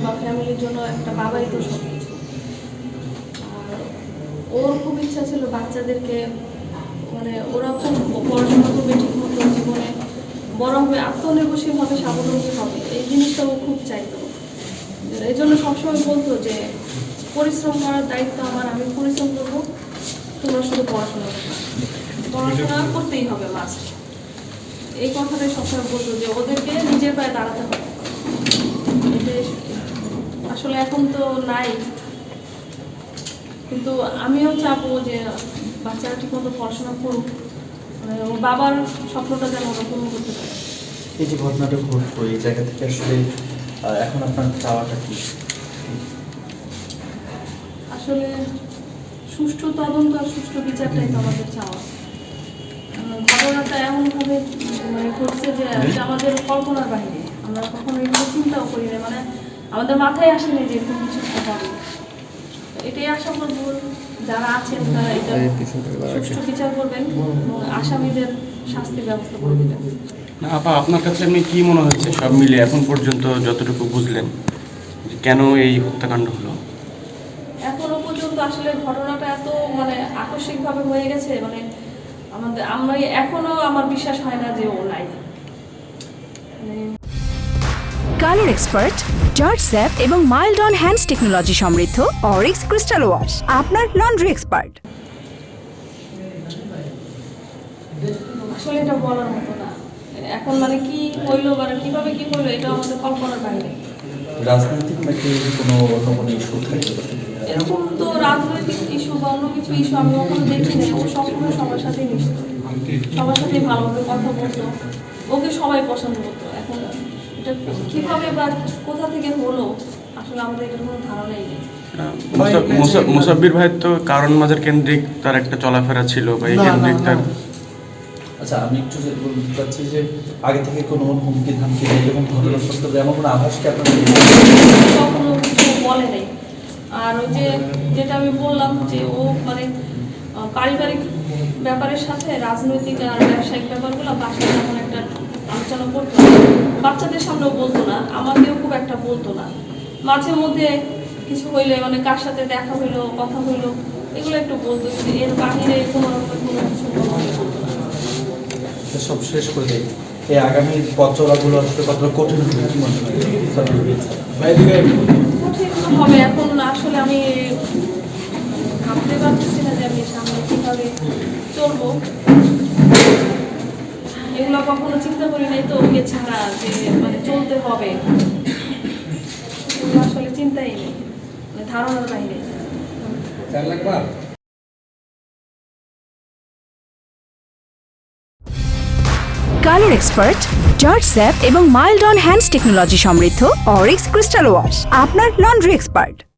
বা ফ্যামিলির জন্য একটা বাবাই তো সব কিছু। আর ওর খুব ইচ্ছা ছিল বাচ্চাদেরকে, মানে ওরা খুব পড়াশোনা করবে ঠিক মতো, জীবনে বড় হবে, আত্মনির্ভরশীল হবে, স্বাবলম্বী হবে, এই জিনিসটা ও খুব চাইতো। এই জন্য সবসময় বলতো যে পরিশ্রম করার দায়িত্ব আমার, আমি পরিশ্রম করবো, তোমরা শুধু পড়াশোনা করবে, পড়াশোনা করতেই হবে মাস্ট। এই কথাটাই সবসময় বলতো যে ওদেরকে নিজের পায়ে দাঁড়াতে হবে। এটাই আসলে এখন তো নাই, কিন্তু আমিও চাবো যে বাচ্চারা ঠিক মতো পড়াশোনা করুক, মানে ওর বাবার স্বপ্নটা যেন ওরা পূরণ করতে পারে। এই যে ঘটনাটা ঘটলো, এই জায়গা থেকে আসলে এখন আপনার চাওয়াটা কি? আসলে সুষ্ঠু তদন্ত আর সুষ্ঠু বিচারটাই তো আমাদের চাওয়া। ঘটনাটা এমনভাবে মানে ঘটছে যে আমাদের কল্পনার বাইরে, আমরা কখনো এগুলো চিন্তাও করি না, মানে আমাদের মাথায় আসেনি যে এরকম কিছু হবে। এটাই আশা করবো যারা আছেন তারা এটা সুষ্ঠু বিচার করবেন এবং আসামিদের শাস্তির ব্যবস্থা করে দেবেন। আপা, আপনার কাছে এমনি কি মনে হচ্ছে সব মিলে এখন পর্যন্ত যতটুকু বুঝলেন যে কেন এই হত্যাকাণ্ড হলো? এখনো পর্যন্ত আসলে ঘটনাটা এত মানে আকস্মিকভাবে হয়ে গেছে, মানে আমি এখনো আমার বিশ্বাস হয় না যে ও নাই। কালার এক্সপার্ট, জর্জ স্যাপ এবং মাইল্ড অন হ্যান্ডস টেকনোলজি সমৃদ্ধ অরিক্স ক্রিস্টাল ওয়াশ আপনার লন্ড্রি এক্সপার্ট। আসলে এটা বলার মতো না, এখন মানে কি হইলো বা কিভাবে কি হইলো এটা আমাদের কল্পনার বাইরে। রাজনৈতিক নাকি কোনো অন্য কোনো ইস্যু থাকতে পারে? এরকম তো রাজনৈতিক ইস্যু বা অন্য কিছু ইস্যু আমি কখনো দেখি না। ও সবসময় সবার সাথেই মিশতো, সবার সাথেই ভালোভাবে কথা বলতো, ওকে সবাই পছন্দ করতো। এখন এটা কিভাবে বা কোথা থেকে হলো আসলে আমাদের এটার কোনো ধারণাই নেই। মুসাব্বির ভাইয়ের তো কারণ মাজার কেন্দ্রিক তার একটা চলাফেরা ছিল, বা এই কেন্দ্রিক তার। আচ্ছা, আমি একটু বলতে চাচ্ছি যে আগে থেকে কোনো হুমকি ধামকি নেই এরকম ঘটনা সত্ত্বেও এমন কোনো আভাস কি আপনার? কখনো কিছু বলে নেই। আর ওই যে যেটা আমি বললাম যে ও মানে পারিবারিক ব্যাপারের সাথে রাজনৈতিক আর ব্যবসায়িক ব্যাপারগুলো বাসায় তেমন একটা আলোচনা করতো না, বাচ্চাদের সামনেও বলতো না, আমাকেও খুব একটা বলতো না। মাঝে মধ্যে কিছু হইলে মানে কার সাথে দেখা হইলো, কথা হইলো, এগুলো একটু বলতো, কিন্তু এর বাহিরে কোনো রকম কোনো কিছু বলতো না। সব শেষ করে দেয় এই আগামী পথ চলাগুলো আসলে কতটা কঠিন হবে কি মনে হয়? কঠিন তো হবে। এখন আসলে আমি ভাবতে পারতেছি না যে আমি সামনে কিভাবে চলবো, এগুলো কখনো চিন্তা করি নাই তো ওকে ছাড়া যে মানে চলতে হবে, এগুলো আসলে চিন্তাই নেই, মানে ধারণার বাইরে। কালার এক্সপার্ট, জর্জ স্যাপ এবং মাইল্ড অন হ্যান্ডস টেকনোলজি সমৃদ্ধ অরিক্স ক্রিস্টাল ওয়াশ আপনার লন্ড্রি এক্সপার্ট।